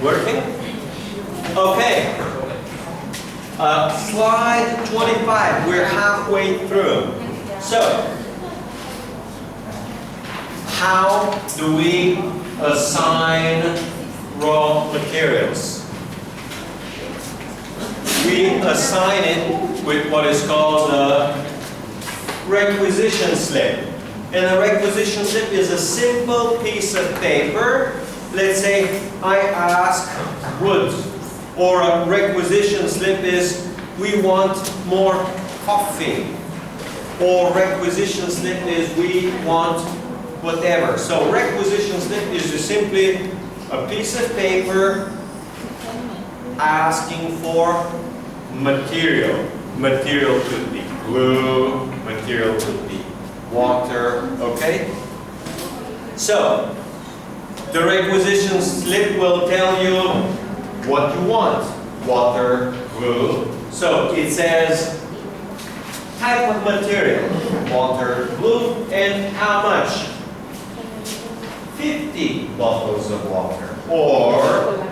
Working? Okay. Slide 25. We're halfway through. So, how do we assign raw materials? We assign it with what is called a requisition slip. And a requisition slip is a simple piece of paper. Let's say I ask wood, or a requisition slip is we want more coffee, or requisition slip is we want whatever. So requisition slip is just simply a piece of paper asking for material. Material could be glue, material could be water, okay? So, the requisition slip will tell you what you want. Water, glue. So, it says type of material. Water, glue, and how much? 50 bottles of water. Or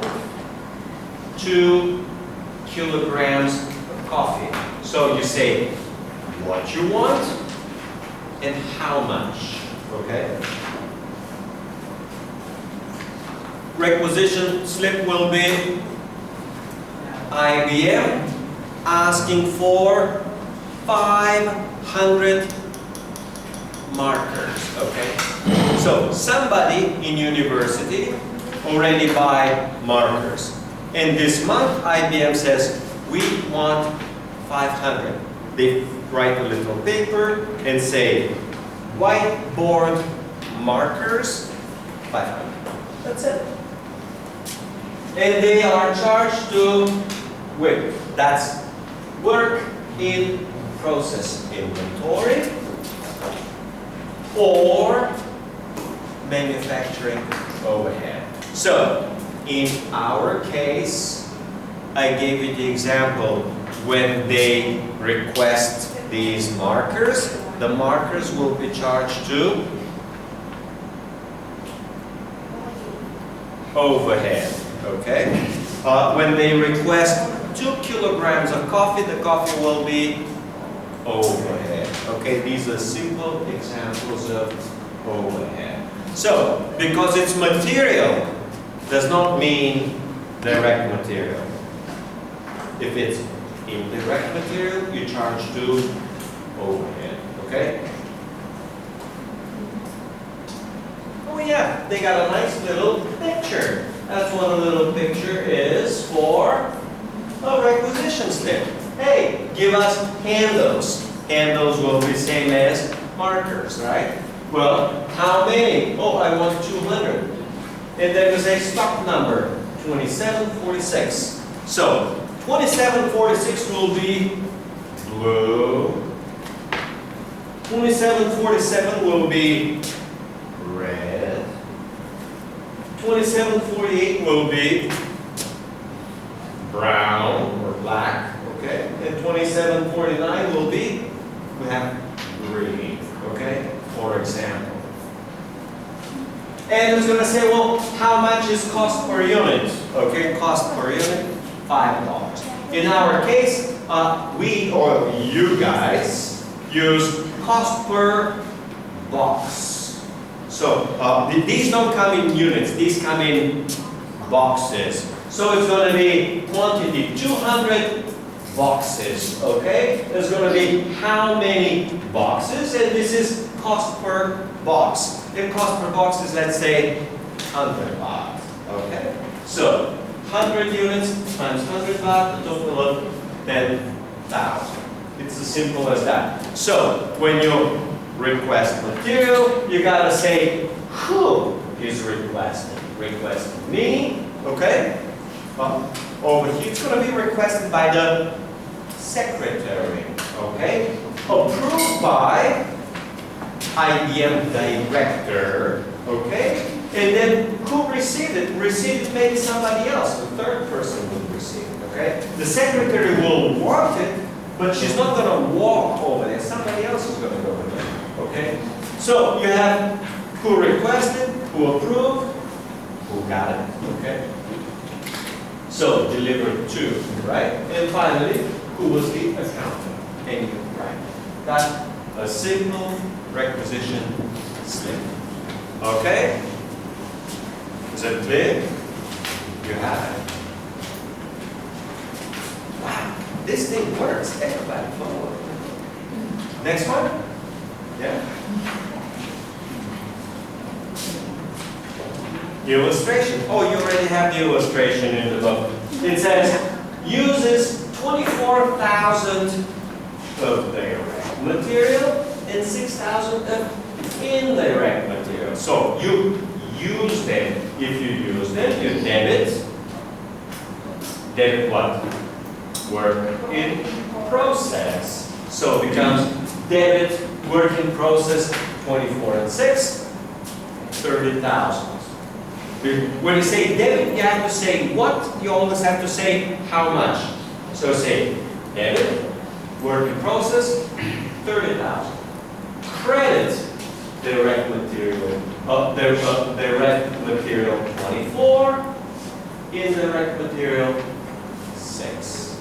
2 kilograms of coffee. So, you say what you want and how much, okay? Requisition slip will be IBM asking for 500 markers, okay? So somebody in university already buy markers. And this month IBM says we want 500. They write a little paper and say whiteboard markers 500. That's it. And they are charged to WIP. That's work in process inventory or manufacturing overhead. So in our case, I gave you the example when they request these markers, the markers will be charged to overhead, okay? When they request 2 kilograms of coffee, the coffee will be overhead, okay? These are simple examples of overhead. So, because it's material, does not mean direct material. If it's indirect material, you charge to overhead, okay? Oh yeah, they got a nice little picture. That's what a little picture is for a requisition slip. Hey, give us handles. Handles will be same as markers, right? Well, how many? Oh, I want 200. And then we say stock number, 2746. So, 2746 will be blue. 2747 will be red. 2748 will be brown or black, okay? And 2749 will be, we have green, okay? For example. And it's going to say, well, how much is cost per unit? Okay, cost per unit, $5. In our case, we, or you guys, use cost per box. So, these don't come in units, these come in boxes. So it's going to be quantity, 200 boxes, okay? There's going to be how many boxes, and this is cost per box. And cost per box is, let's say, 100 baht, okay? So, 100 units times 100 baht, a total of 10,000. It's as simple as that. So, when you request material, you gotta say, who is requesting? Requesting me, okay? Over here, it's gonna be requested by the secretary, okay? Approved by IBM director, okay? And then who received it? Received it maybe somebody else, the third person will receive it, okay? The secretary will want it, but she's not going to walk over there. Somebody else is going to go over there, okay? So you have who requested, who approved, who got it, okay? So delivered to, right? And finally, who was the accountant? And you write that a simple requisition slip. Okay? Is it clear? You have it. Wow, this thing works. Everybody follow. Next one? Yeah? Illustration. Oh, you already have the illustration in the book. It says, uses 24,000 of direct material and 6,000 of indirect material. So you use them. If you use them, you debit. Debit what? Work in process. So it becomes debit, work in process, 24 and 6, 30,000. When you say debit, you have to say what? You always have to say how much. So say debit, work in process, 30,000. Credit, direct material, direct material 24, indirect material 6.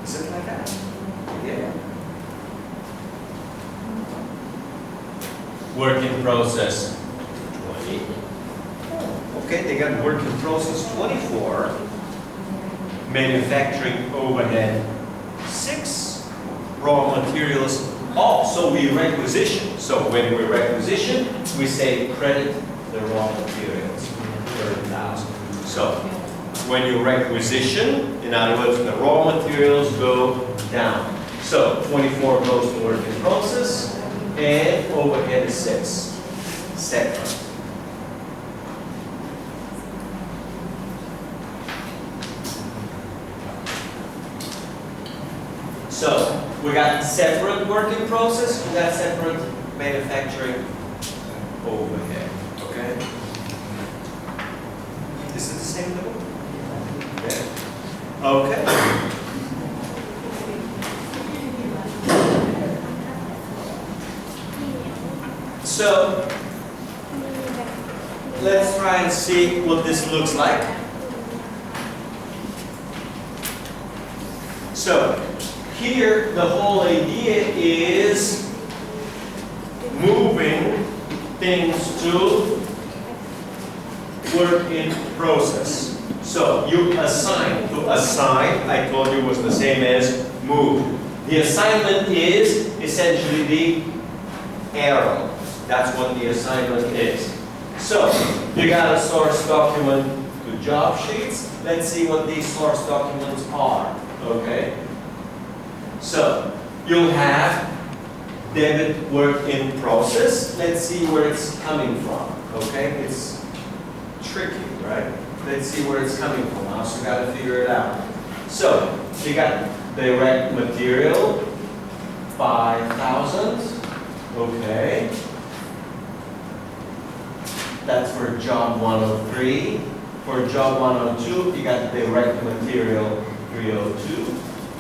Is it like that? Yeah. Work in process 20. Okay, they got work in process 24. Manufacturing overhead 6. Raw materials. Oh, so we requisition. So when we requisition, we say credit the raw materials, 30,000. So when you requisition, in other words, the raw materials go down. So 24 goes to work in process, and overhead is 6. Separate. So we got separate work in process, we got separate manufacturing overhead. Okay? Is it the same level? Yeah. Okay. So let's try and see what this looks like. So here, the whole idea is moving things to work in process. So you assign. To assign, I told you, was the same as move. The assignment is essentially the arrow. That's what the assignment is. So you got a source document to job sheets. Let's see what these source documents are. Okay. So you'll have debit work in process. Let's see where it's coming from. Okay, it's tricky, right? Let's see where it's coming from. I also got to figure it out. So you got direct material, 5,000. Okay, that's for job 103. For job 102, you got direct material 302.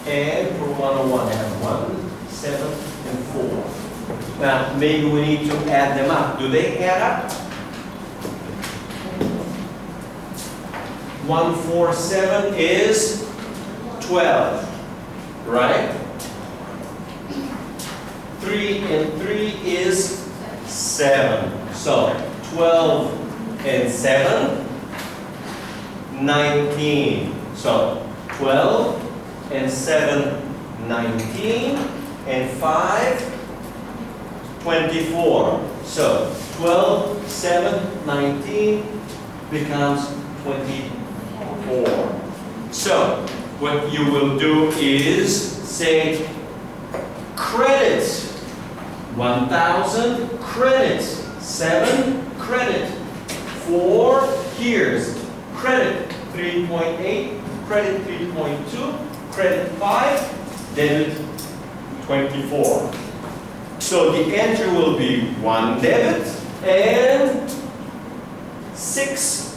And for 101, I have 1, 7, and 4. Now, maybe we need to add them up. Do they add up? 147 is 12, right? 3 and 3 is 7. So 12 and 7, 19. So 12 and 7, 19, and 5, 24. So 12, 7, 19 becomes 24. So what you will do is say credit 1,000, credit 7, credit 4, here's credit 3.8, credit 3.2, credit 5, debit 24. So the entry will be 1 debit and 6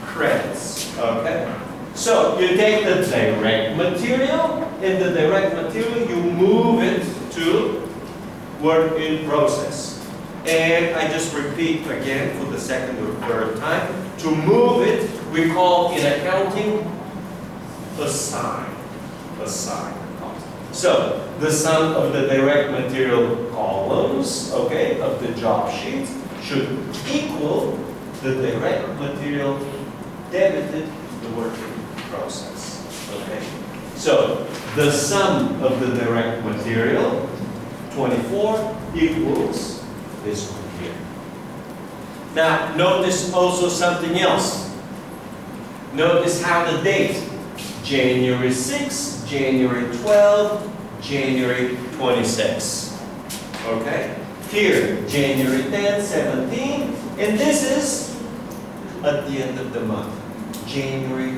credits. Okay? So you take the direct material, and the direct material you move it to work in process. And I just repeat again for the second or third time. To move it, we call in accounting assign cost. So the sum of the direct material columns, okay, of the job sheet should equal the direct material debited to the work in process. Okay. So the sum of the direct material, 24, equals this one here. Now notice also something else. Notice how the date, January 6, January 12, January 26. Okay? Here, January 10, 17, and this is at the end of the month, January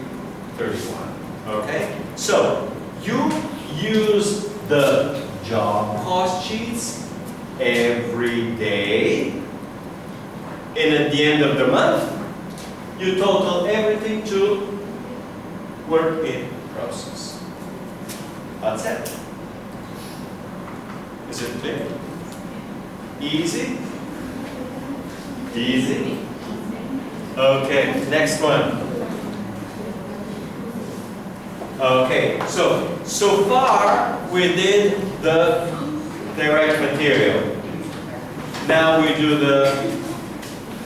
31. Okay? So, you use the job cost sheets every day, and at the end of the month, you total everything to work in process. That's it. Is it clear? Easy? Easy? Okay, next one. Okay, so far we did the direct material. Now we do the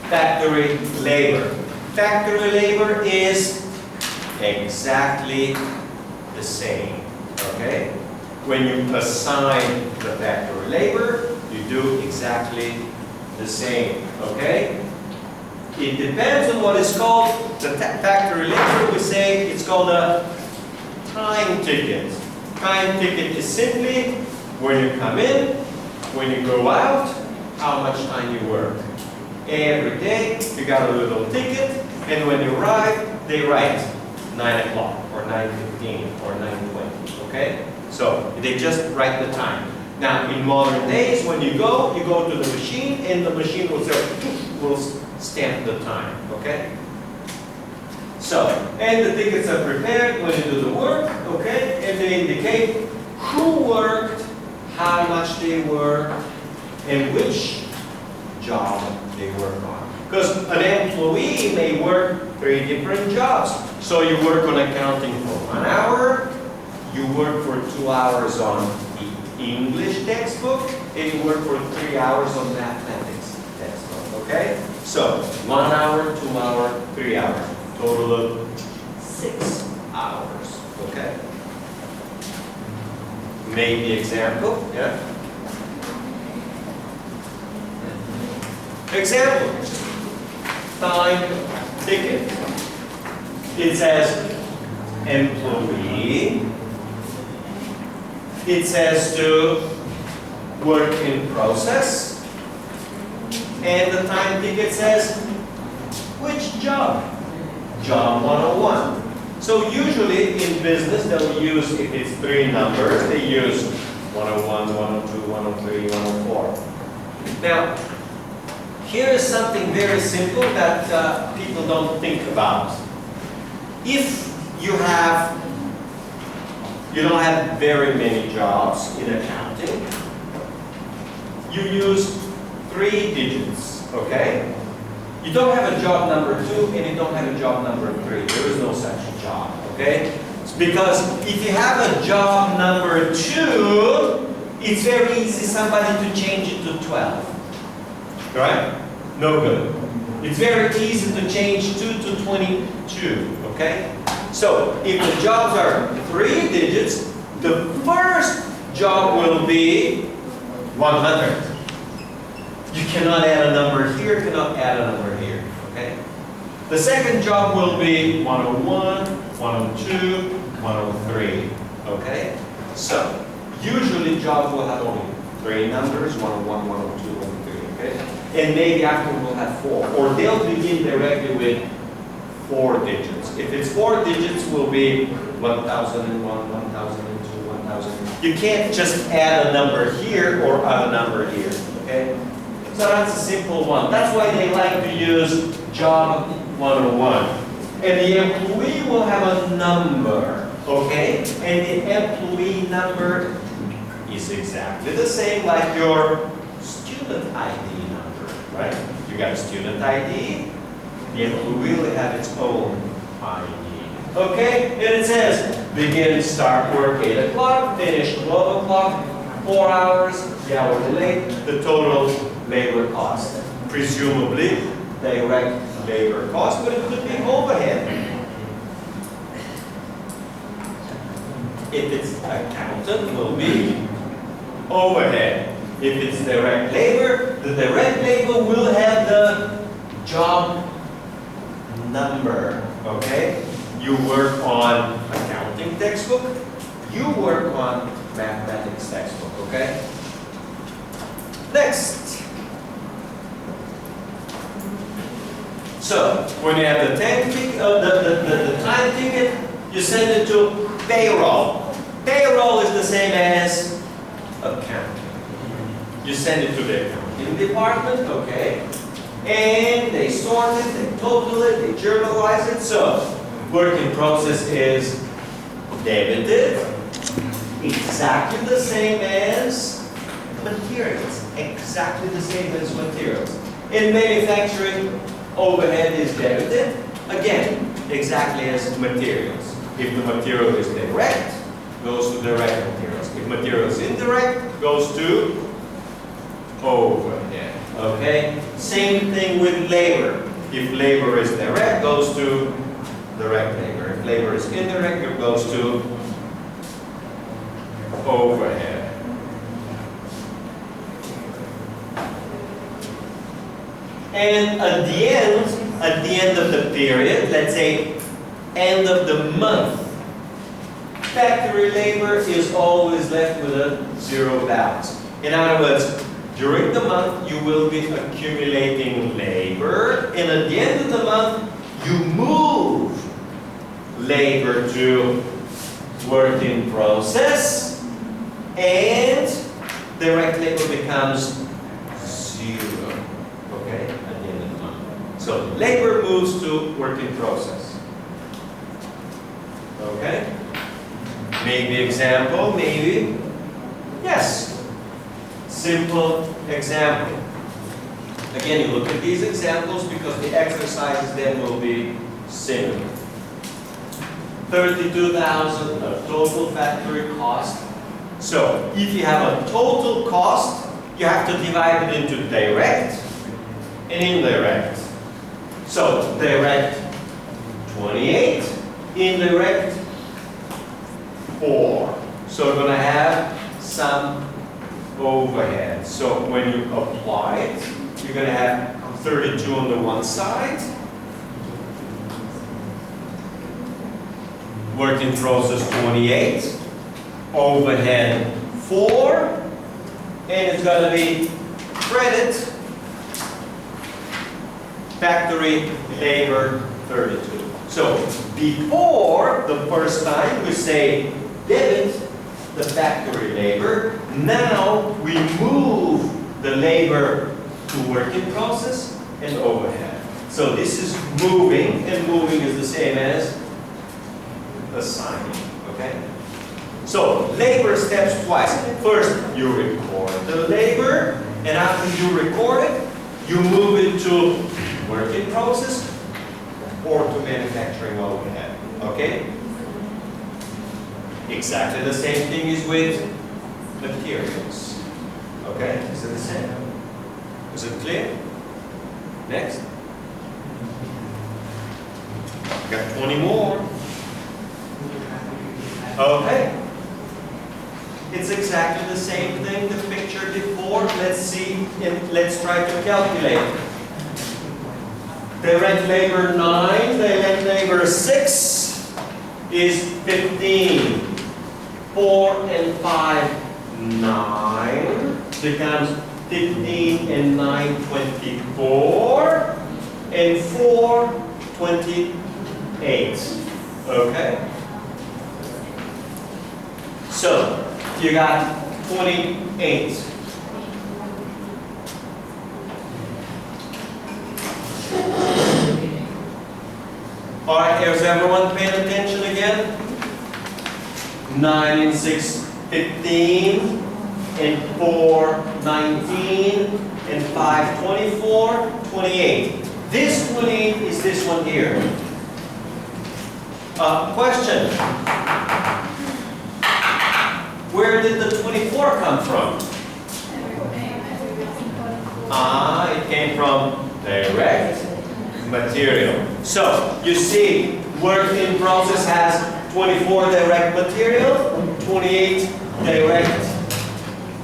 factory labor. Factory labor is exactly the same, okay? When you assign the factory labor, you do exactly the same, okay? It depends on what is called the factory labor. We say it's called a time ticket. Time ticket is simply when you come in, when you go out, how much time you work. Every day you got a little ticket, and when you arrive, they write 9 o'clock or 9:15 or 9:20. Okay? So they just write the time. Now in modern days, when you go to the machine, and the machine will say, will stamp the time. Okay? So, and the tickets are prepared when you do the work, okay? And they indicate who worked, how much they worked, and which job they work on. Because an employee may work 3 different jobs. So you work on accounting for 1 hour, you work for 2 hours on the English textbook, and you work for 3 hours on mathematics textbook, okay? So, 1 hour, 2 hour, 3 hours. Total of 6 hours, okay? Maybe example, yeah? Example, time ticket. It says employee. It says to work in process. And the time ticket says which job? Job 101. So usually in business they'll use, if it's 3 numbers, they use 101, 102, 103, 104. Now, here is something very simple that people don't think about. If you don't have very many jobs in accounting, you use 3 digits, okay? You don't have a job number 2 and you don't have a job number 3. There is no such job, okay? It's because if you have a job number 2, it's very easy somebody to change it to 12. Right? No good. It's very easy to change 2 to 22, okay? So, if the jobs are 3 digits, the first job will be 100. You cannot add a number here, cannot add a number here, okay? The second job will be 101, 102, 103, okay? So, usually jobs will have only 3 numbers, 101, 102, 103, okay? And maybe after we'll have 4, or they'll begin directly with 4 digits. If it's 4 digits, will be 1001, 1002, 1000. You can't just add a number here or add a number here, okay? So that's a simple one. That's why they like to use job 101. And the employee will have a number, okay? And the employee number is exactly the same like your student ID number, right? You got a student ID, the employee will have its own ID. Okay? And it says Begin, start work 8 o'clock, finish 12 o'clock, 4 hours, the hourly rate, the total labor cost. Presumably, direct labor cost, but it could be overhead. If it's accountant, it will be overhead. If it's direct labor, the direct labor will have the job number, okay? You work on accounting textbook, you work on mathematics textbook, okay? Next. So, when you have the time ticket, you send it to payroll. Payroll is the same as accounting. You send it to the accounting department, okay? And they sort it, they total it, they journalize it. So, work in process is debited, exactly the same as materials. Exactly the same as materials. In manufacturing, overhead is debited, again, exactly as materials. If the material is direct, goes to direct materials. If material is indirect, goes to overhead. Okay? Same thing with labor. If labor is direct, goes to direct labor. If labor is indirect, it goes to overhead. And at the end of the period, let's say end of the month, factory labor is always left with a zero balance. In other words, during the month, you will be accumulating labor, and at the end of the month, you move labor to work in process, and direct labor becomes zero, okay, at the end of the month. So labor moves to work in process, okay? Maybe example, maybe, yes. Simple example. Again, you look at these examples because the exercises then will be similar. 32,000 of total factory cost. So, if you have a total cost, you have to divide it into direct and indirect. So, direct 28, indirect 4. So, we're going to have some overhead. So when you apply it, you're going to have 32 on the one side, work in process 28, overhead 4, and it's going to be credit factory labor 32. So before the first time we say debit the factory labor, now we move the labor to work in process and overhead. So this is moving, and moving is the same as assigning, okay? So labor steps twice. First, you record the labor, and after you record it, you move it to work in process or to manufacturing overhead, okay? Exactly the same thing is with materials. Okay? Is it the same? Is it clear? Next. Got 20 more. Okay. It's exactly the same thing, the picture before. Let's see, and let's try to calculate. Direct labor 9, direct labor 6 is 15. 4 and 5, 9, becomes 15 and 9, 24, and 4, 28, okay? So, you got 28. All right, is everyone paying attention again? 9 and 6, 15, and 4, 19, and 5, 24, 28. This 28 is this one here. Question. Where did the 24 come from? It came from direct material. So, you see, work in process has 24 direct material, 28 direct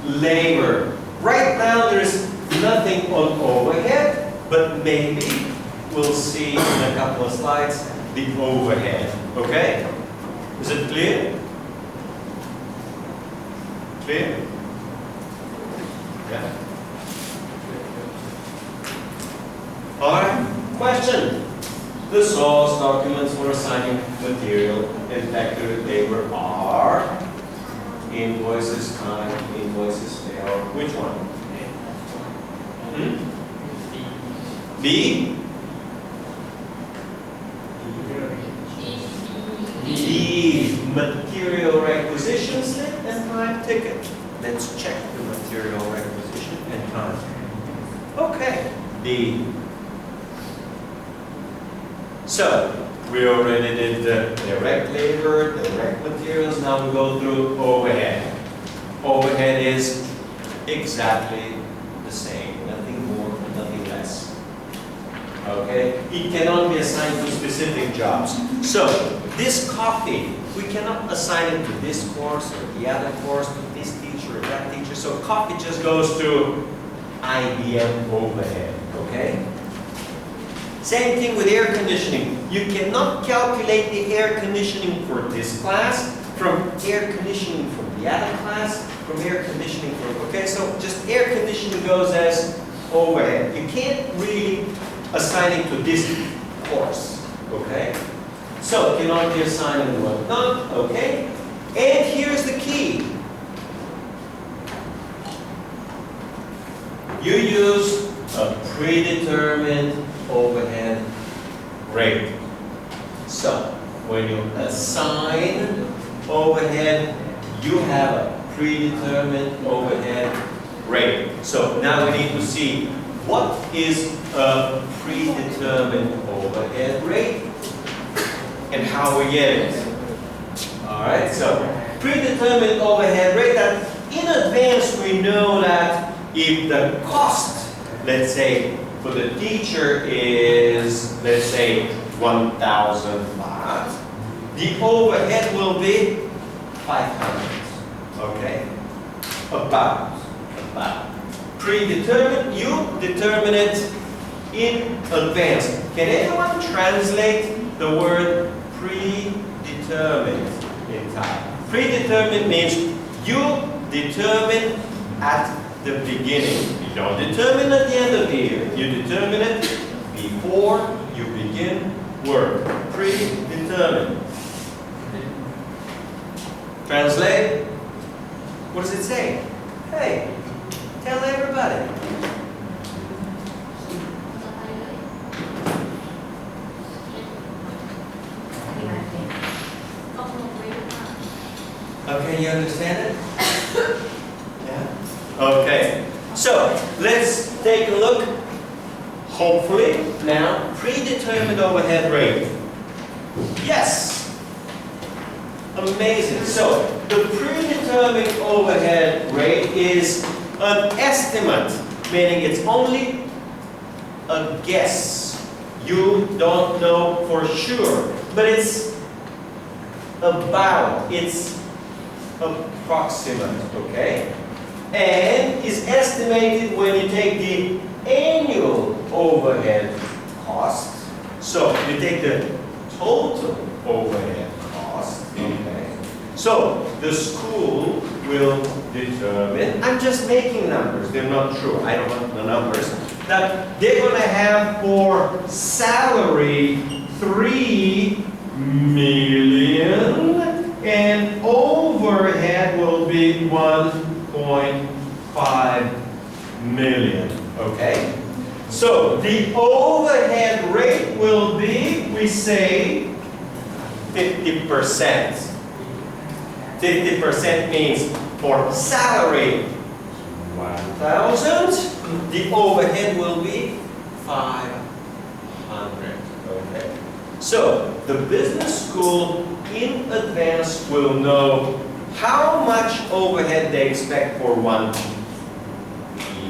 labor. Right now, there's nothing on overhead, but maybe we'll see in a couple of slides the overhead. Okay? Is it clear? Clear? Yeah. Alright, question. The source documents for assigning material and factory labor are invoices, time, invoices, payroll. Which one? B? B. Material requisition slip and time ticket. Let's check the material requisition and time. Okay. B. So, we already did the direct labor, direct materials, now we go through overhead. Overhead is exactly the same, nothing more, nothing less. Okay? It cannot be assigned to specific jobs. So, this coffee, we cannot assign it to this course or the other course, to this teacher or that teacher. So, coffee just goes to IBM overhead. Okay? Same thing with air conditioning. You cannot calculate the air conditioning for this class from air conditioning from the other class, from air conditioning from, okay, so just air conditioning goes as overhead. You can't really assign it to this course, okay? So, cannot be assigned and whatnot, okay? And here's the key. You use a predetermined overhead rate. So, when you assign overhead, you have a predetermined overhead rate. So, now we need to see what is a predetermined overhead rate and how we get it. Alright, so predetermined overhead rate, that in advance we know that if the cost, let's say, for the teacher is, let's say, 1,000 baht, the overhead will be 500. Okay? About. Predetermined, you determine it in advance. Can anyone translate the word predetermined in Thai? Predetermined means you determine at the beginning. You don't determine at the end of the year. You determine it before you begin work. Predetermined. Translate. What does it say? Hey, tell everybody. Okay, you understand it? Yeah? Okay. So, let's take a look. Hopefully, now, predetermined overhead rate. Yes! Amazing. So, the predetermined overhead rate is an estimate, meaning it's only a guess. You don't know for sure, but it's about, it's approximate, okay? And is estimated when you take the annual overhead cost. So you take the total overhead cost, okay? So the school will determine, I'm just making numbers, they're not true, I don't want the numbers, that they're going to have for salary 3 million and overhead will be 1.5 million. Okay? So the overhead rate will be, we say, 50%. 50% means for salary 1,000, the overhead will be 500. Okay? So the business school in advance will know how much overhead they expect for 1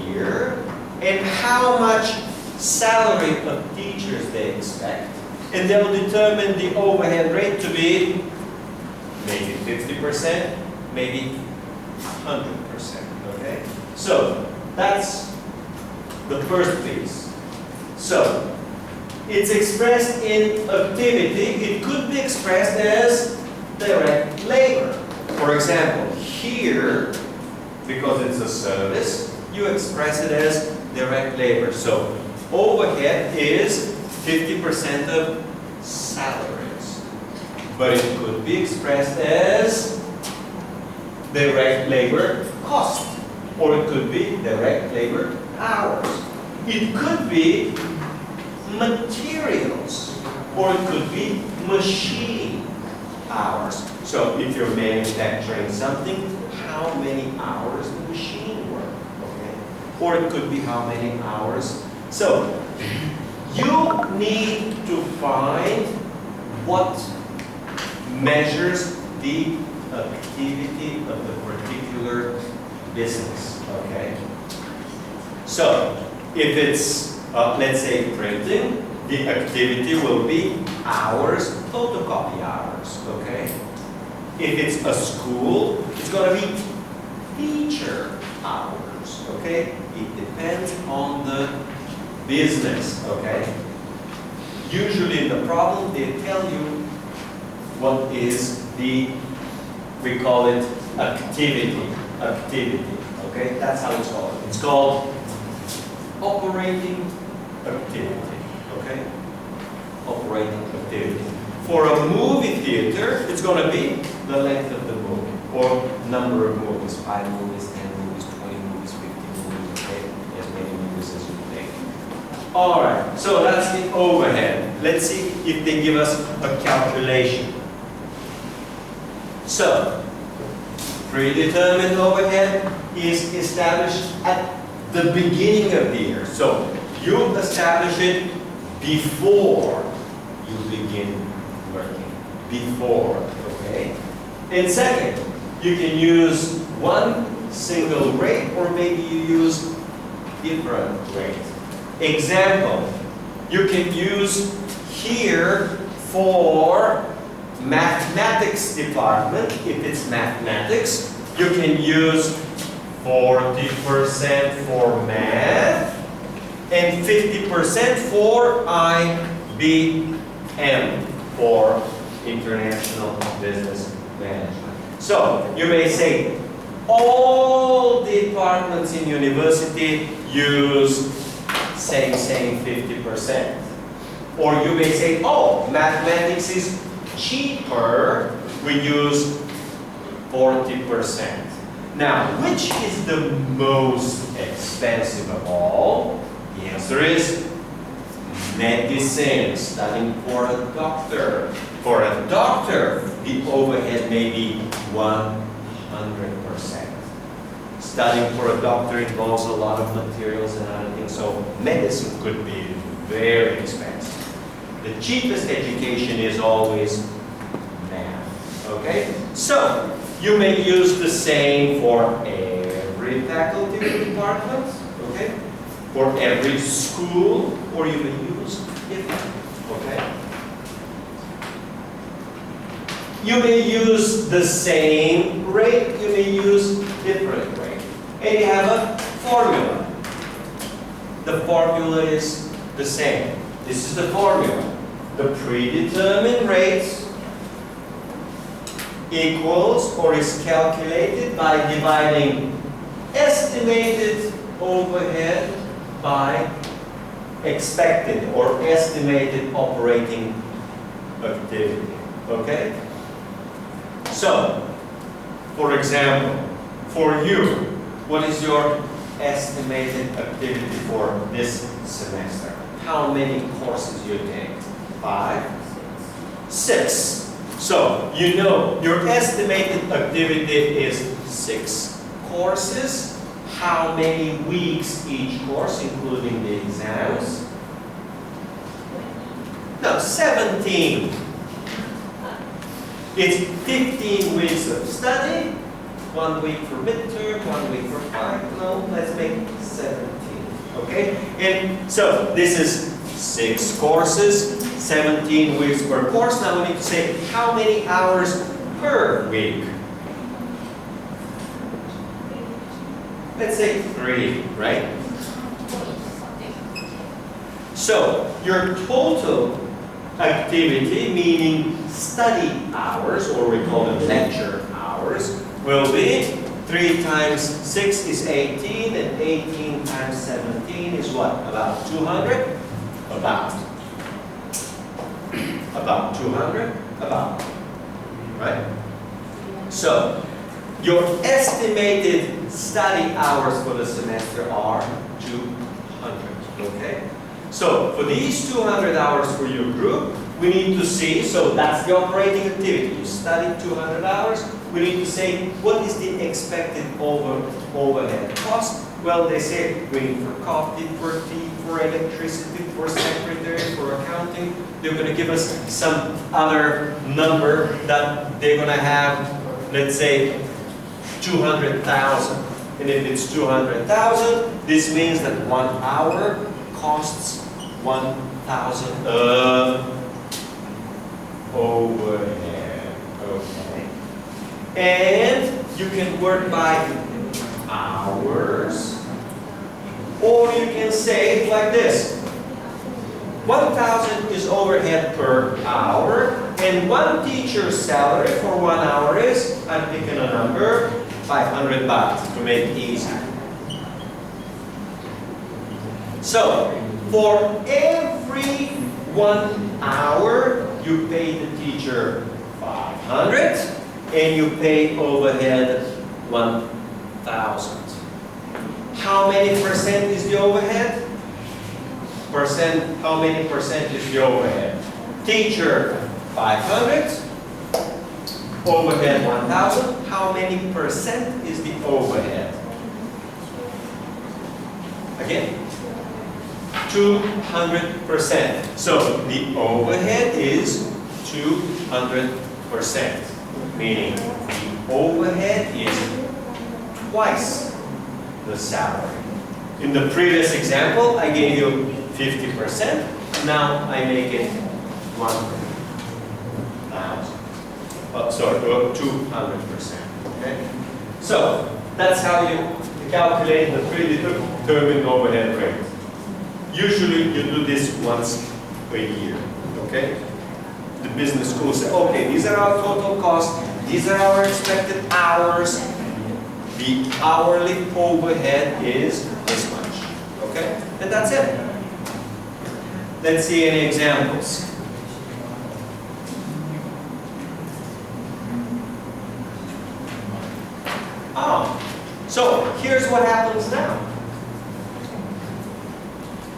year, and how much salary of teachers they expect, and they'll determine the overhead rate to be maybe 50%, maybe 100%, okay? So, that's the first piece. So, it's expressed in activity. It could be expressed as direct labor. For example, here, because it's a service, you express it as direct labor. So, overhead is 50% of salaries. But it could be expressed as direct labor cost. Or it could be direct labor hours. It could be materials. Or it could be machine hours. So if you're manufacturing something, how many hours the machine work? Okay? Or it could be how many hours. So you need to find what measures the activity of the particular business, okay? So, if it's, let's say, printing, the activity will be hours, photocopy hours, okay? If it's a school, it's going to be teacher hours, okay? It depends on the business, okay? Usually in the problem, they tell you what is the, we call it activity, okay? That's how it's called. It's called operating activity, okay? Operating activity. For a movie theater, it's going to be the length of the movie, or number of movies, 5 movies, 10 movies, 20 movies, 50 movies, okay? As many movies as you think. All right, so that's the overhead. Let's see if they give us a calculation. So, predetermined overhead is established at the beginning of the year. So, you establish it before you begin working. Before, okay? And second, you can use one single rate, or maybe you use different rate. Example, you can use here for mathematics department. If it's mathematics, you can use 40% for math and 50% for IBM, for International Business Management. So, you may say, all departments in university use same 50%. Or you may say, oh, mathematics is cheaper, we use 40%. Now, which is the most expensive of all? The answer is medicine, studying for a doctor. For a doctor, the overhead may be 100%. Studying for a doctor involves a lot of materials and other things, so medicine could be very expensive. The cheapest education is always math, okay? So, you may use the same for every faculty department, okay? For every school, or you may use different, okay? You may use the same rate, you may use different rate. And you have a formula. The formula is the same. This is the formula. The predetermined rate equals, or is calculated by dividing estimated overhead by expected or estimated operating activity. Okay? So, for example, for you, what is your estimated activity for this semester? How many courses you take? 5? 6. So, you know your estimated activity is 6 courses. How many weeks each course, including the exams? No, 17. It's 15 weeks of study, 1 week for midterm, 1 week for final. Let's make 17. Okay? And so this is 6 courses, 17 weeks per course. Now we need to say how many hours per week. Let's say 3, right? So your total activity, meaning study hours, or we call them lecture hours, will be 3 times 6 is 18, and 18 times 17 is what? About 200? About 200? About. Right? So, your estimated study hours for the semester are 200. Okay? So, for these 200 hours for your group, we need to see, so that's the operating activity. You studied 200 hours. We need to say, what is the expected overhead cost? Well, they say we need for coffee, for tea, for electricity, for secretary, for accounting. They're going to give us some other number that they're going to have, let's say, 200,000. And if it's 200,000, this means that 1 hour costs 1,000 overhead. Okay. And you can work by hours, or you can say it like this: 1,000 is overhead per hour, and one teacher's salary for 1 hour is, I'm picking a number, 500 baht to make it easy. So, for every 1 hour, you pay the teacher 500, and you pay overhead 1,000. How many percent is the overhead? How many percent is the overhead? Teacher 500, overhead 1,000. How many percent is the overhead? Again, 200%. So the overhead is 200%, meaning the overhead is twice the salary. In the previous example, I gave you 50%. Now I make it 1,000. Oh, sorry, 200%. Okay? So that's how you calculate the predetermined overhead rate. Usually you do this once a year. Okay? The business school says, okay, these are our total costs, these are our expected hours. The hourly overhead is this much. Okay? And that's it. Let's see any examples. So here's what happens now.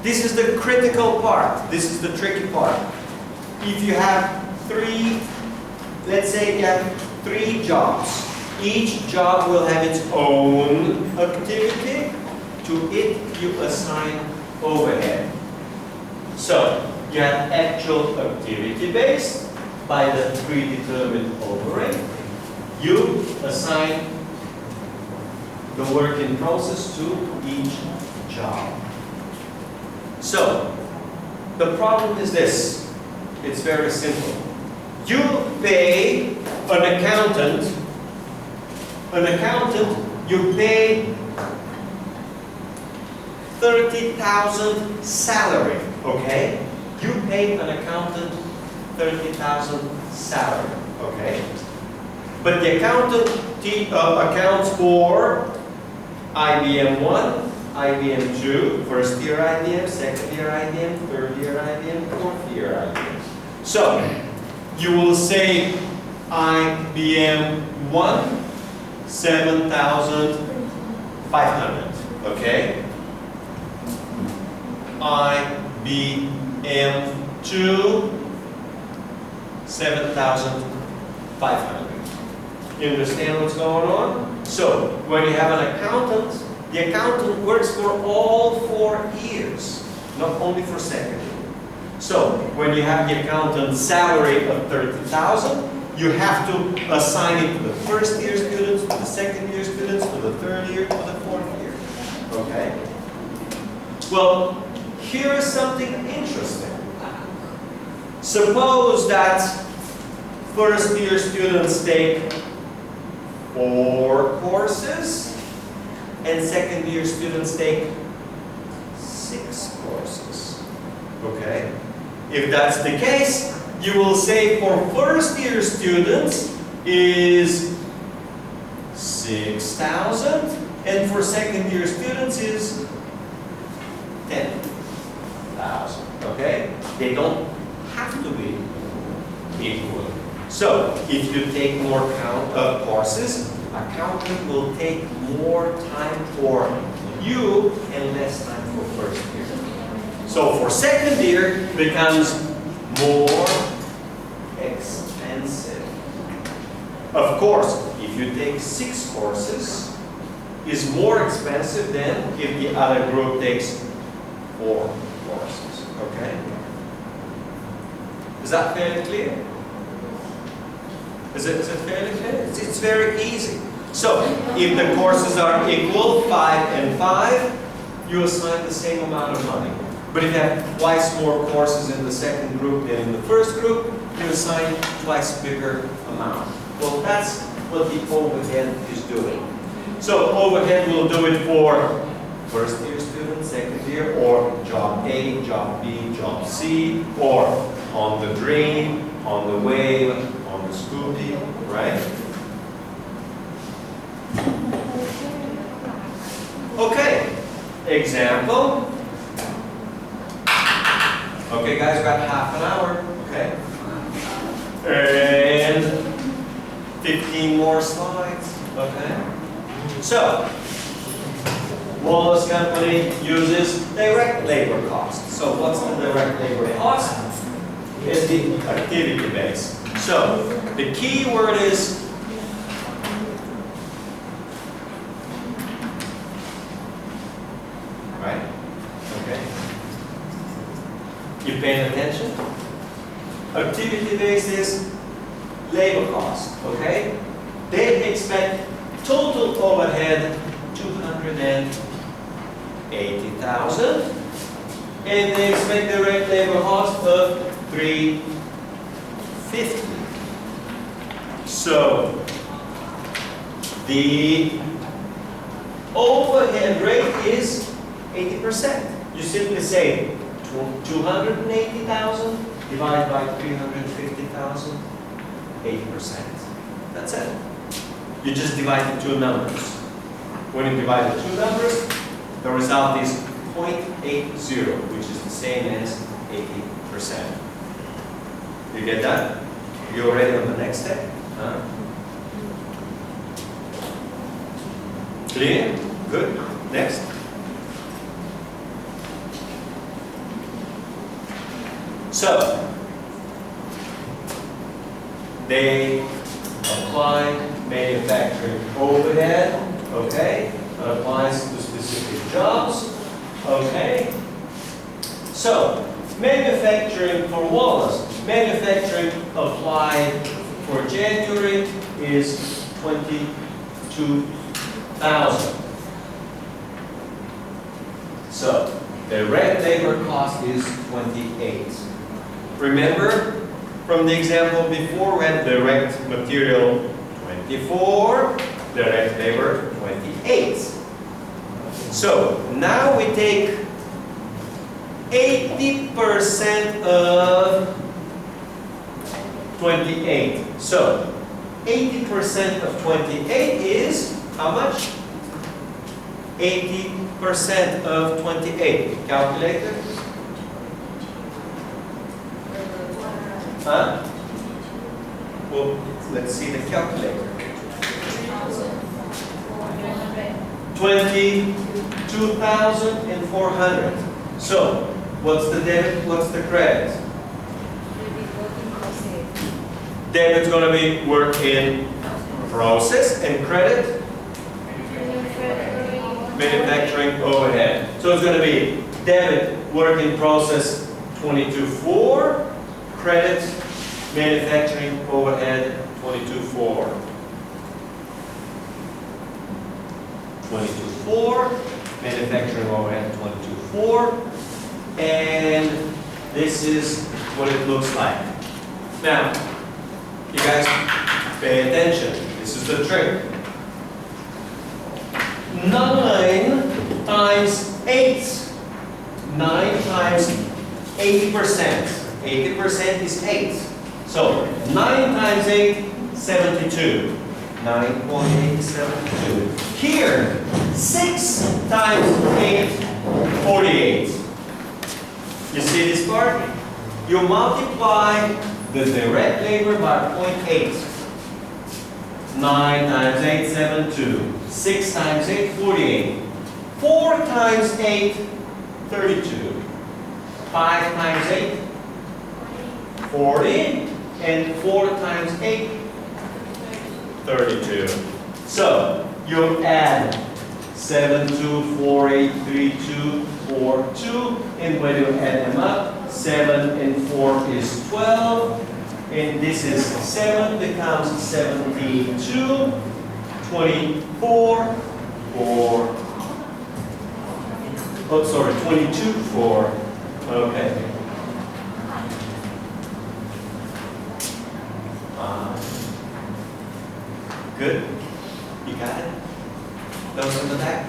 This is the critical part. This is the tricky part. If you have let's say you have 3 jobs. Each job will have its own activity. To it, you assign overhead. So, you have actual activity based by the predetermined overhead. You assign the work in process to each job. So, the problem is this. It's very simple. You pay an accountant, you pay 30,000 salary, okay? You pay an accountant 30,000 salary, okay? But the accountant accounts for IBM 1, IBM 2, first year IBM, second year IBM, third year IBM, fourth year IBM. So, you will say IBM 1, 7,500, okay? IBM 2, 7,500. You understand what's going on? So, when you have an accountant, the accountant works for all 4 years, not only for second year. So, when you have the accountant's salary of 30,000, you have to assign it to the first year students, to the second year students, to the third year, to the fourth year. Okay? Well, here is something interesting. Suppose that first year students take 4 courses and second year students take 6 courses. Okay? If that's the case, you will say for first year students is 6,000 and for second year students is 10,000. Okay? They don't have to be equal. So, if you take more courses, accounting will take more time for you and less time for first year. So, for second year, it becomes more expensive. Of course, if you take 6 courses, it's more expensive than if the other group takes 4 courses. Okay? Is that fairly clear? Is it fairly clear? It's very easy. So, if the courses are equal, 5 and 5, you assign the same amount of money. But if you have twice more courses in the second group than in the first group, you assign twice bigger amount. Well, that's what the overhead is doing. So, overhead will do it for first year students, second year, or job A, job B, job C, or on the drain, on the wave, on the scooty, right? Okay, example. Okay, guys, we've got half an hour, okay? And 15 more slides, okay? So, Wallace Company uses direct labor cost. So, what's the direct labor cost? Is the activity base. So, the key word is right? Okay. You paying attention? Activity base is labor cost, okay? They expect total overhead 280,000 and they expect direct labor cost of 350. So the overhead rate is 80%. You simply say 280,000 divided by 350,000, 80%. That's it. You just divide the two numbers. When you divide the two numbers, the result is 0.80, which is the same as 80%. You get that? You already on the next step? Huh? Clear? Good. Next. So, they apply manufacturing overhead, okay? That applies to specific jobs, okay? So, manufacturing for Wallace, manufacturing applied for January is 22,000. So, direct labor cost is 28. Remember, from the example before, we had direct material 24, direct labor 28. So, now we take 80% of 28. So, 80% of 28 is how much? 80% of 28. Calculator? Huh? Well, let's see the calculator. 22,400. So, what's the debit? What's the credit? Debit's going to be work in process, and credit? Manufacturing overhead. So it's going to be debit work in process 22,400, credit manufacturing overhead 22.4. 22.4. Manufacturing overhead 22.4. And this is what it looks like. Now, you guys pay attention. This is the trick. 9 times 8. 9 times 80%. 80% is 8. So 9 times 8, 72. 9.872. Here, 6 times 8, 48. You see this part? You multiply the direct labor by 0.8. 9 times 8, 72. 6 times 8, 48. 4 times 8, 32. 5 times 8, 40. And 4 times 8, 32. So you add 7, 2, 4, 8, 3, 2, 4, 2. And when you add them up, 7 and 4 is 12. And this is 7 becomes 72. 24, 4. Oh, sorry, 22, 4. Okay. Good? You got it? Those in the back?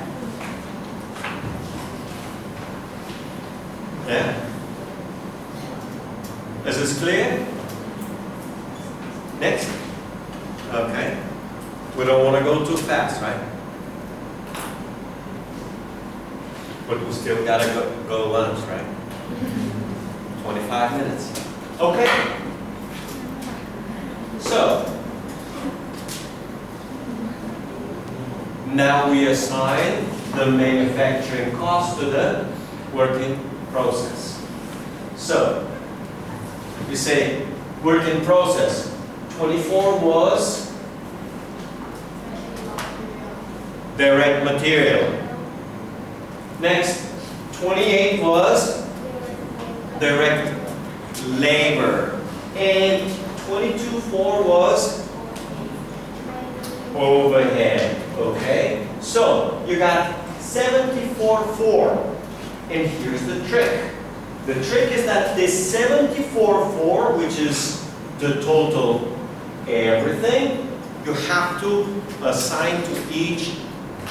Yeah? Is this clear? Next? Okay. We don't want to go too fast, right? But we still got to go lunch, right? 25 minutes. Okay. So, now we assign the manufacturing cost to the work in process. So, we say work in process. 24 was direct material. Next, 28 was direct labor. And 22.4 was overhead. Okay? So, you got 74.4. And here's the trick. The trick is that this 74.4, which is the total everything, you have to assign to each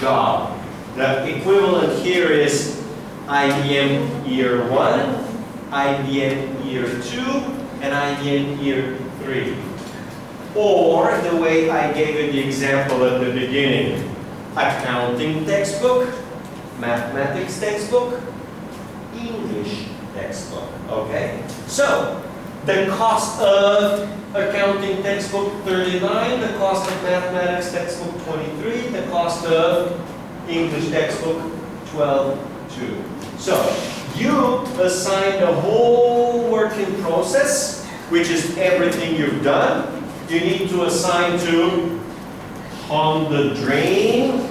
job. The equivalent here is IBM year 1, IBM year 2, and IBM year 3. Or the way I gave you the example at the beginning, accounting textbook, mathematics textbook, English textbook. Okay? So, the cost of accounting textbook 39, the cost of mathematics textbook 23, the cost of English textbook 12.2. So, you assign the whole working process, which is everything you've done. You need to assign to on the drain,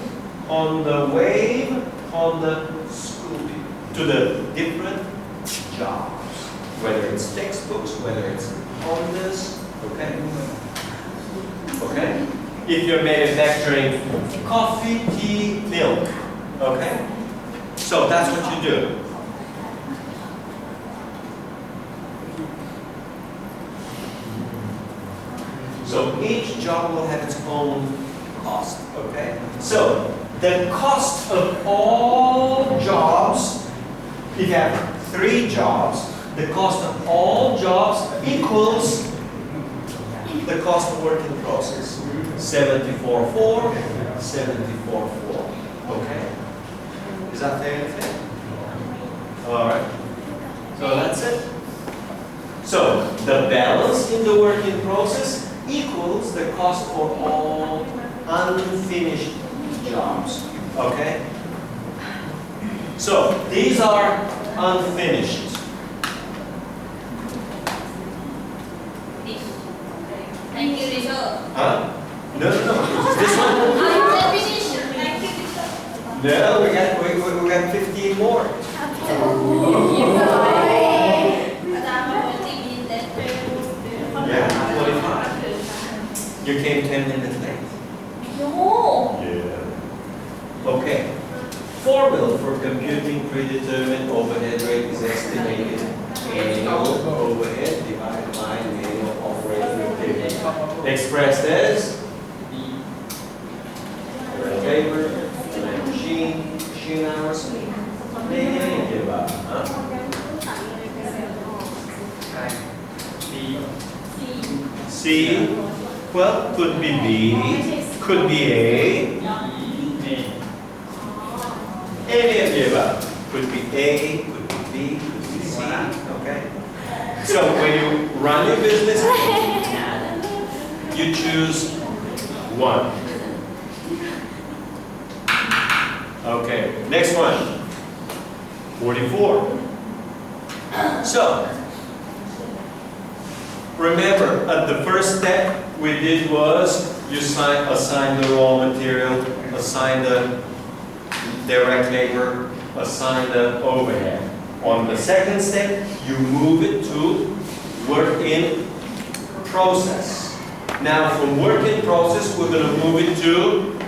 on the wave, on the schooling, to the different jobs. Whether it's textbooks, whether it's Hondas, okay? Okay? If you're manufacturing coffee, tea, milk, okay? So that's what you do. So each job will have its own cost, okay? So the cost of all jobs, if you have 3 jobs, the cost of all jobs equals the cost of work in process. 74.4, 74.4. Okay? Is that fair to say? All right. So that's it. So the balance in the work in process equals the cost for all unfinished jobs. Okay? So these are unfinished. Thank you, Richard. Huh? No. Is this one? No, we got 15 more. Yeah, 25. You came 10 minutes late. No. Yeah. Okay. Formula for computing predetermined overhead rate is estimated annual overhead divided by annual operating activity. Expressed as direct labor, machine hours. Give up, huh? C. Well, could be B, could be A. Any of the above. Could be A, could be B, could be C. Okay? So when you run your business, you choose one. Okay, next one. 44. So, remember, at the first step we did was you assign the raw material, assign the direct labor, assign the overhead. On the second step, you move it to work in process. Now from work in process, we're going to move it to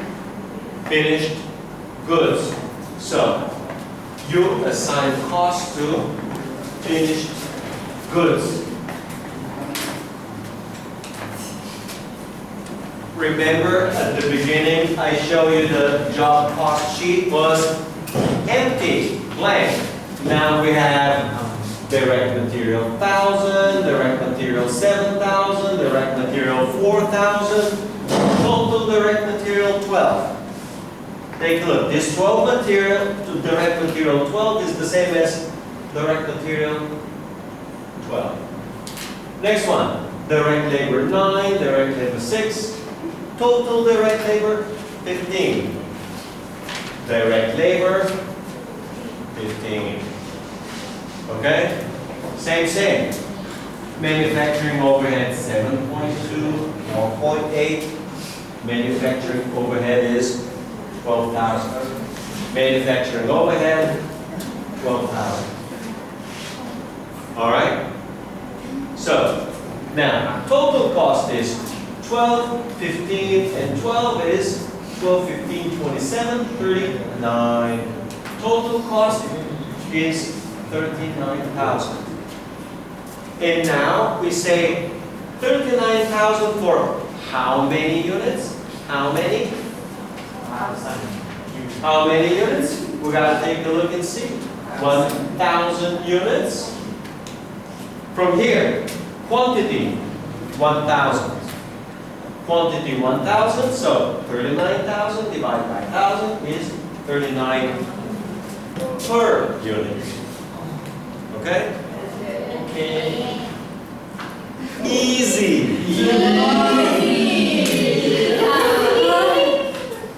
finished goods. So, you assign cost to finished goods. Remember at the beginning I showed you the job cost sheet was empty, blank. Now we have direct material 1,000, direct material 7,000, direct material 4,000, total direct material 12. Take a look. This 12 material to direct material 12 is the same as direct material 12. Next one, direct labor 9, direct labor 6, total direct labor 15. Direct labor 15. Okay? Same. Manufacturing overhead 7.2, 1.8. Manufacturing overhead is 12,000. Manufacturing overhead, 12,000. All right? So, now, total cost is 12, 15, and 12 is 12, 15, 27, 39. Total cost is 39,000. And now we say 39,000 for how many units? How many? How many units? We gotta take a look and see. 1,000 units. From here, quantity 1,000. Quantity 1,000, so 39,000 divided by 1,000 is 39 per unit. Okay? Okay. Easy.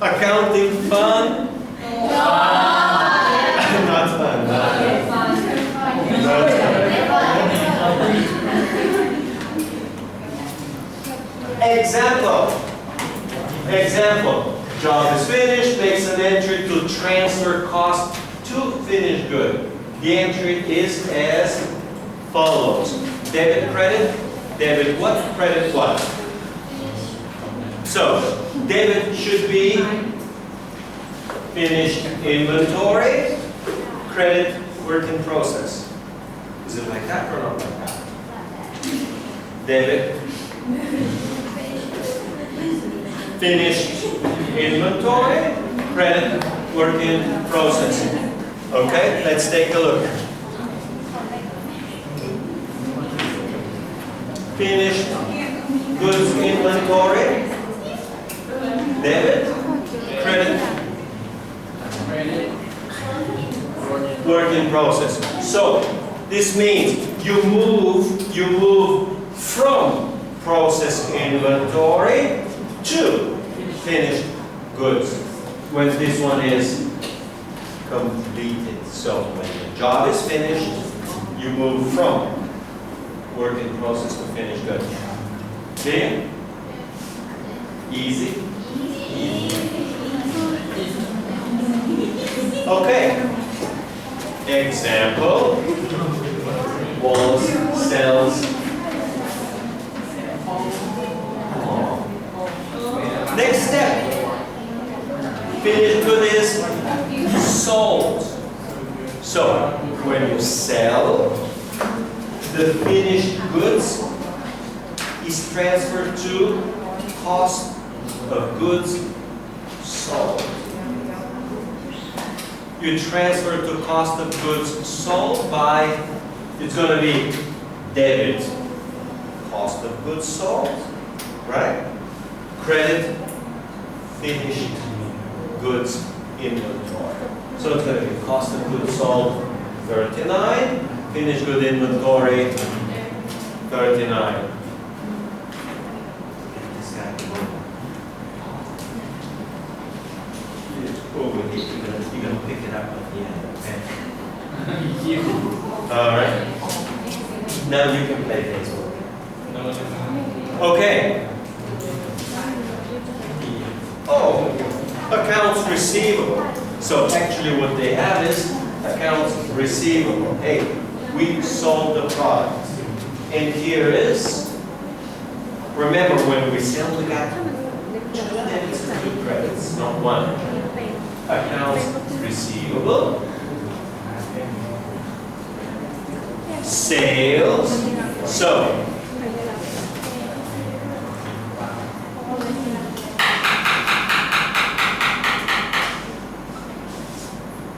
Accounting fun? Not fun. Not fun. Example. Job is finished, makes an entry to transfer cost to finished good. The entry is as follows. Debit, credit. Debit what? Credit what? So, debit should be finished inventory, credit work in process. Is it like that or not like that? Debit, finished inventory, credit work in process. Okay, let's take a look. Finished goods inventory, debit, credit, work in process. So this means you move from process inventory to finished goods when this one is completed. So when the job is finished, you move from work in process to finished goods. Okay? Easy? Okay. Example. Walls, cells. Next step. Finished good is sold. So when you sell, the finished goods is transferred to cost of goods sold. You transfer to cost of goods sold by, it's going to be debit, cost of goods sold, right? Credit, finished goods inventory. So it's going to be cost of goods sold 39, finished good inventory 39. Over here, you're going to pick it up at the end. Okay? All right. Now you can play baseball. Okay. Oh, accounts receivable. So actually what they have is accounts receivable. Hey, we sold the product. And here is, remember when we sell, we got 2 debits and 2 credits, not 1. Accounts receivable, sales. So,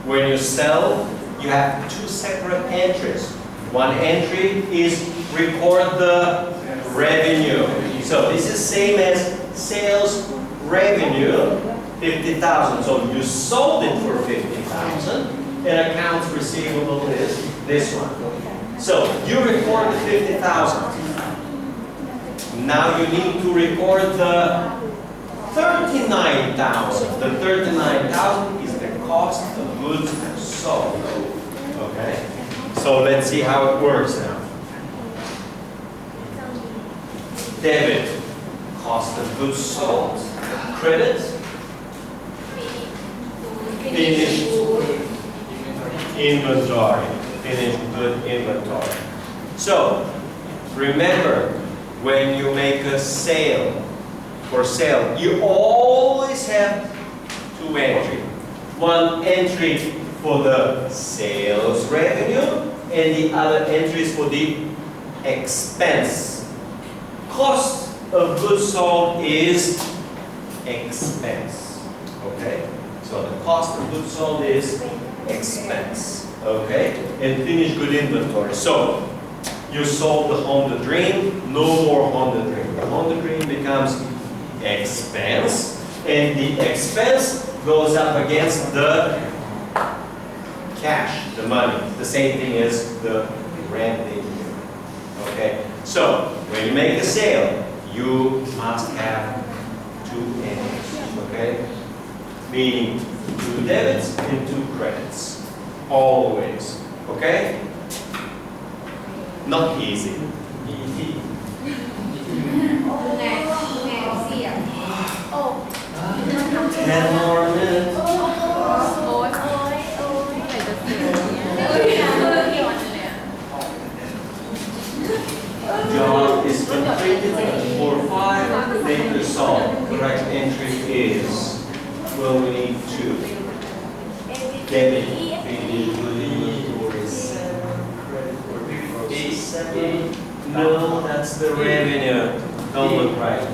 when you sell, you have 2 separate entries. One entry is record the revenue. So this is same as sales revenue. 50,000. So you sold it for 50,000, and accounts receivable is this one. So you record the 50,000. Now you need to record the 39,000. The 39,000 is the cost of goods sold. Okay. So let's see how it works now. Debit, cost of goods sold. Credit, finished inventory. Finished good inventory. So, remember, when you make a sale, for sale, you always have 2 entries. One entry for the sales revenue, and the other entries for the expense. Cost of goods sold is expense. Okay? So the cost of goods sold is expense, okay? And finished good inventory. So you sold the Honda Dream, no more Honda Dream. The Honda Dream becomes expense, and the expense goes up against the cash, the money. The same thing as the rent in here, okay? So when you make a sale, you must have 2 entries, okay? Meaning 2 debits and 2 credits. Always. Okay? Not easy. Easy. 10 more minutes. Job is completed for 5. Later solved. Correct entry is, well, we need 2. Debit, finished good inventory 7, credit for 7. No, that's the revenue. Don't look right.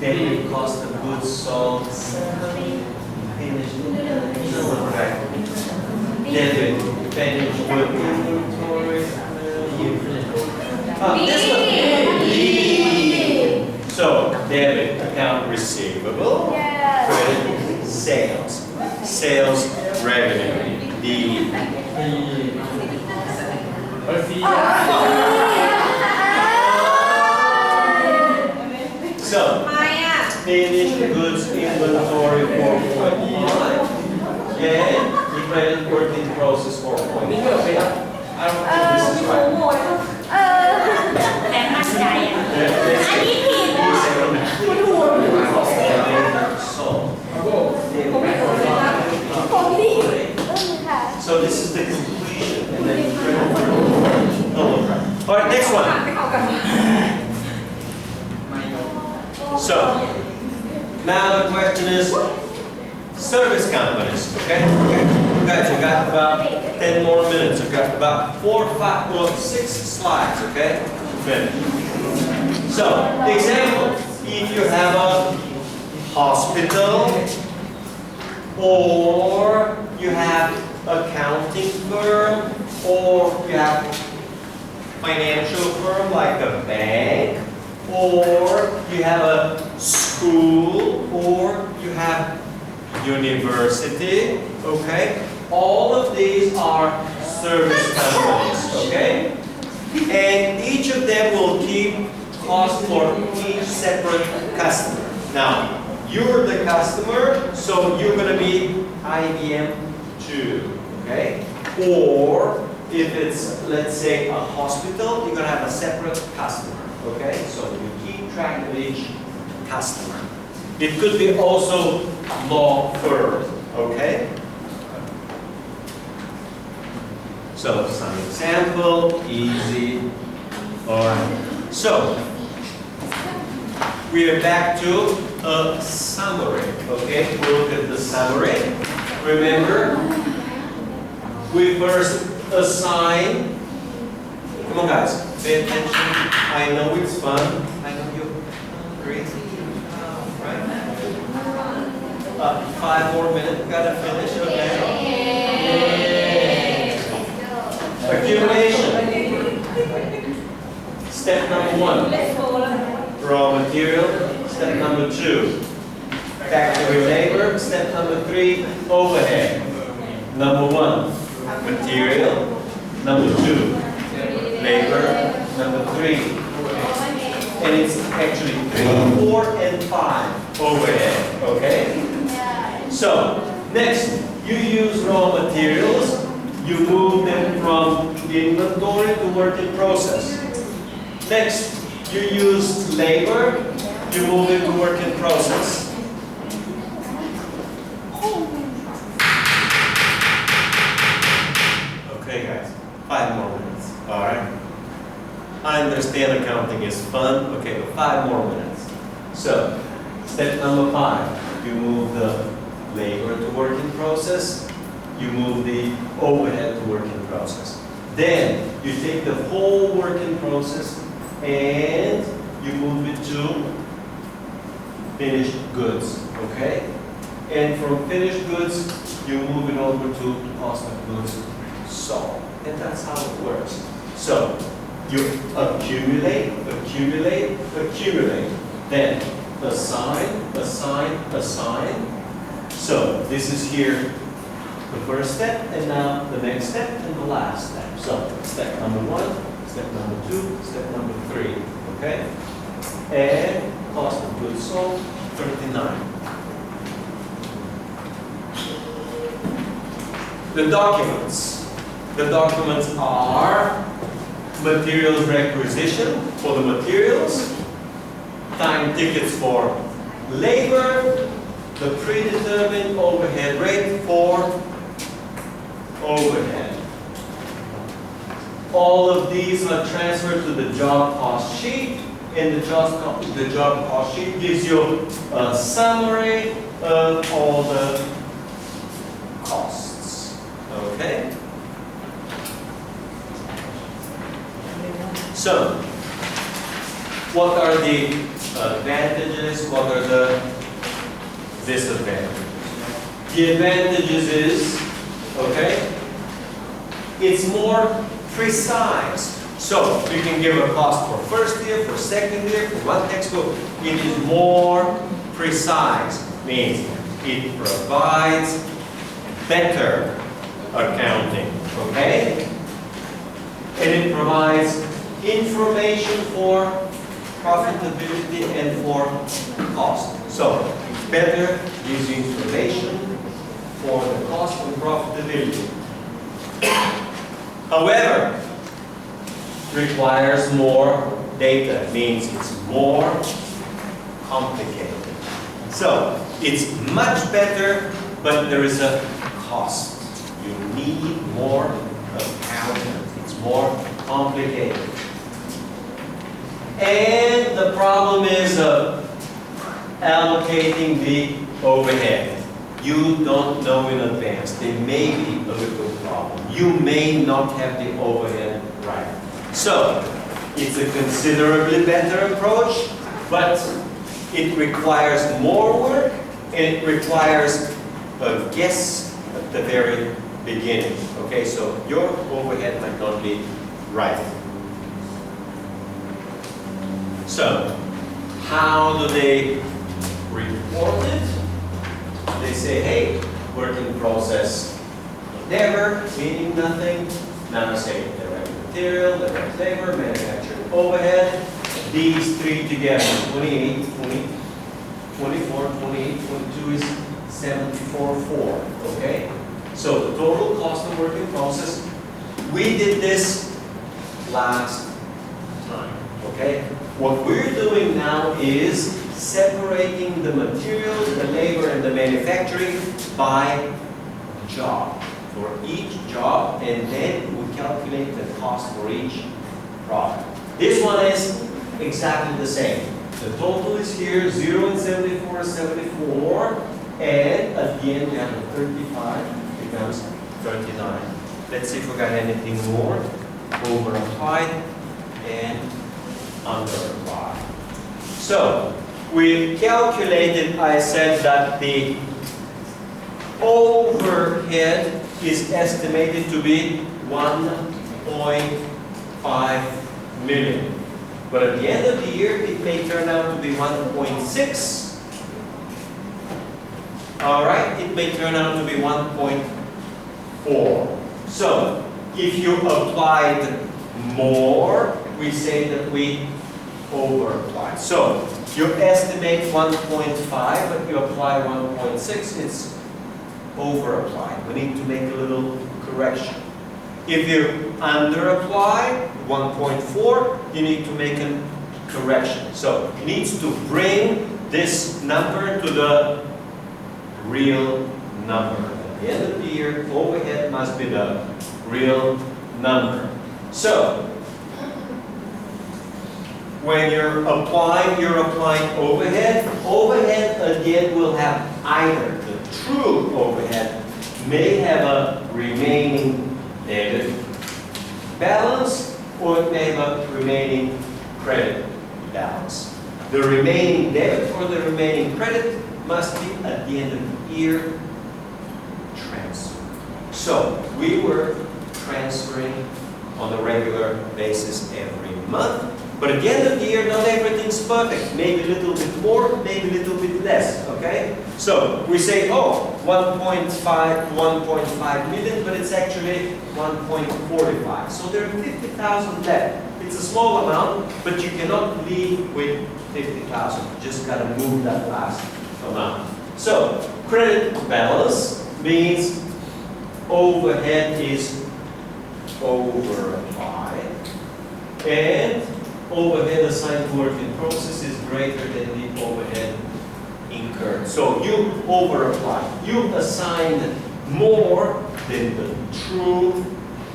Debit, cost of goods sold 7. Finished don't look right. Debit, finished good inventory. This one. So, debit, account receivable. Credit, sales. Sales revenue. D. So, finished goods inventory 4.5. Yeah, the credit work in process 4.5. I don't think this is right. So this is the completion, and then the credit work. All right, next one. So Now the question is service companies, okay? Guys, we got about 10 more minutes. We've got about 6 slides, okay? To finish. So, example, if you have a hospital or you have accounting firm or you have financial firm like a bank or you have a school or you have university, okay? All of these are service companies, okay? And each of them will keep cost for each separate customer. Now, you're the customer, so you're going to be IBM too, okay? Or if it's, let's say, a hospital, you're going to have a separate customer, okay? So you keep track of each customer. It could be also law firm, okay? So some example, easy. All right. So we are back to a summary, okay? We'll look at the summary. Remember, we first assign. Come on, guys, pay attention. I know it's fun. I know you're hungry. Right? 5 more minutes. Gotta finish, okay? Yay. Accumulation. Step number 1. Raw material. Step number 2. Factory labor. Step number 3. Overhead. Number 1. Material. Number 2. Labor. Number 3. And it's actually 3, 4, and 5 overhead, okay? So, next, you use raw materials, you move them from inventory to work in process. Next, you use labor, you move it to work in process. Okay guys, 5 more minutes, alright? I understand accounting is fun. Okay, but 5 more minutes. So, step number 5. You move the labor to work in process. You move the overhead to work in process. Then, you take the whole work in process and you move it to finished goods. Okay? And from finished goods, you move it over to cost of goods sold. And that's how it works. So, you accumulate, accumulate, accumulate. Then assign, assign, assign. So this is here the first step, and now the next step, and the last step. So step number 1, step number 2, step number 3. Okay? And cost of goods sold, 39. The documents. The documents are materials requisition for the materials, time tickets for labor, the predetermined overhead rate for overhead. All of these are transferred to the job cost sheet, and the job cost sheet gives you a summary of all the costs. Okay? So, what are the advantages? What are the disadvantages? The advantages is, okay, it's more precise. So, you can give a cost for first year, for second year, for one textbook. It is more precise. Means it provides better accounting, okay? And it provides information for profitability and for cost. So, it's better, gives you information for the cost and profitability. However, requires more data, means it's more complicated. So, it's much better, but there is a cost. You need more accountant. It's more complicated. And the problem is allocating the overhead. You don't know in advance. There may be a little problem. You may not have the overhead right. So, it's a considerably better approach, but it requires more work and it requires a guess at the very beginning. Okay, so your overhead might not be right. So, how do they report it? They say, hey, working process, whatever, meaning nothing. Now say direct material, direct labor, manufacturing overhead. These three together, 28, 20, 24, 28, 22 is 74.4, okay? So the total cost of working process, we did this last time, okay? What we're doing now is separating the materials, the labor, and the manufacturing by job, for each job, and then we calculate the cost for each product. This one is exactly the same. The total is here, 0 and 74 is 74, and at the end we have a 35, becomes 39. Let's see if we got anything more. Overapplied and underapplied. So, we calculated, I said that the overhead is estimated to be 1.5 million. But at the end of the year, it may turn out to be 1.6. All right, it may turn out to be 1.4. So, if you applied more, we say that we overapplied. So, you estimate 1.5, but you apply 1.6, it's overapplied. We need to make a little correction. If you underapply 1.4, you need to make a correction. So it needs to bring this number to the real number. At the end of the year, overhead must be the real number. So when you're applying overhead. Overhead again will have either the true overhead may have a remaining debit balance, or it may have a remaining credit balance. The remaining debit or the remaining credit must be at the end of the year transferred. So we were transferring on a regular basis every month. But at the end of the year, not everything's perfect. Maybe a little bit more, maybe a little bit less, okay? So we say, oh, 1.5 million, but it's actually 1.45. So there are 50,000 left. It's a small amount, but you cannot leave with 50,000. You just got to move that last amount. So credit balance means overhead is overapplied, and overhead assigned to work in process is greater than the overhead incurred. So you overapply. You assigned more than the true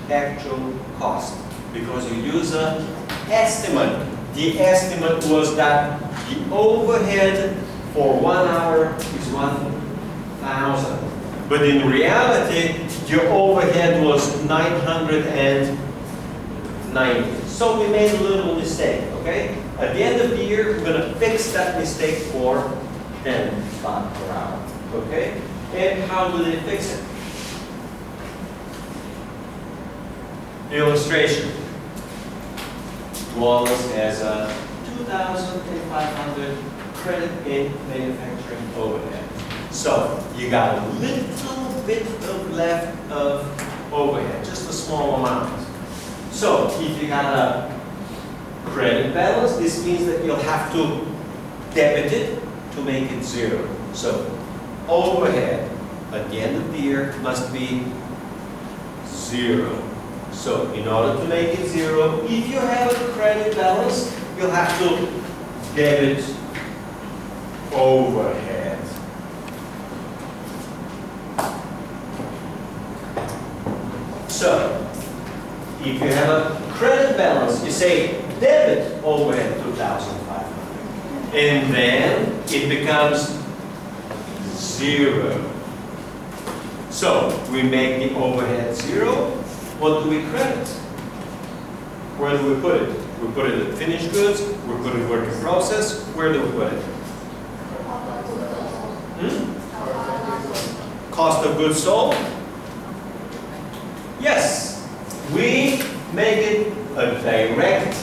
actual cost because you use an estimate. The estimate was that the overhead for 1 hour is 1,000. But in reality, your overhead was 990. So we made a little mistake, okay? At the end of the year, we're going to fix that mistake for 10 baht per hour, okay? And how do they fix it? Illustration. Wallace has a 2,500 credit in manufacturing overhead. So you got a little bit of left of overhead, just a small amount. So if you got a credit balance, this means that you'll have to debit it to make it zero. So overhead at the end of the year must be zero. So in order to make it zero, if you have a credit balance, you'll have to debit overhead. So if you have a credit balance, you say debit overhead 2,500. And then it becomes 0. So we make the overhead 0. What do we credit? Where do we put it? We put it in finished goods, we put it in work in process. Where do we put it? Cost of goods sold? Yes. We make it a direct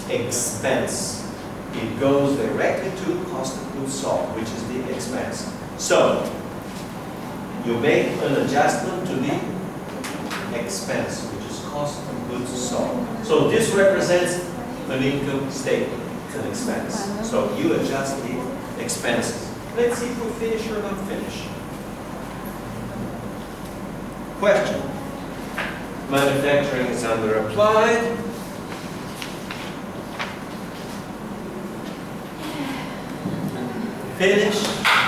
expense. It goes directly to cost of goods sold, which is the expense. So, you make an adjustment to the expense, which is cost of goods sold. So this represents an income statement, it's an expense. So you adjust the expenses. Let's see if we finish or not finish. Question. Manufacturing is underapplied. Finish.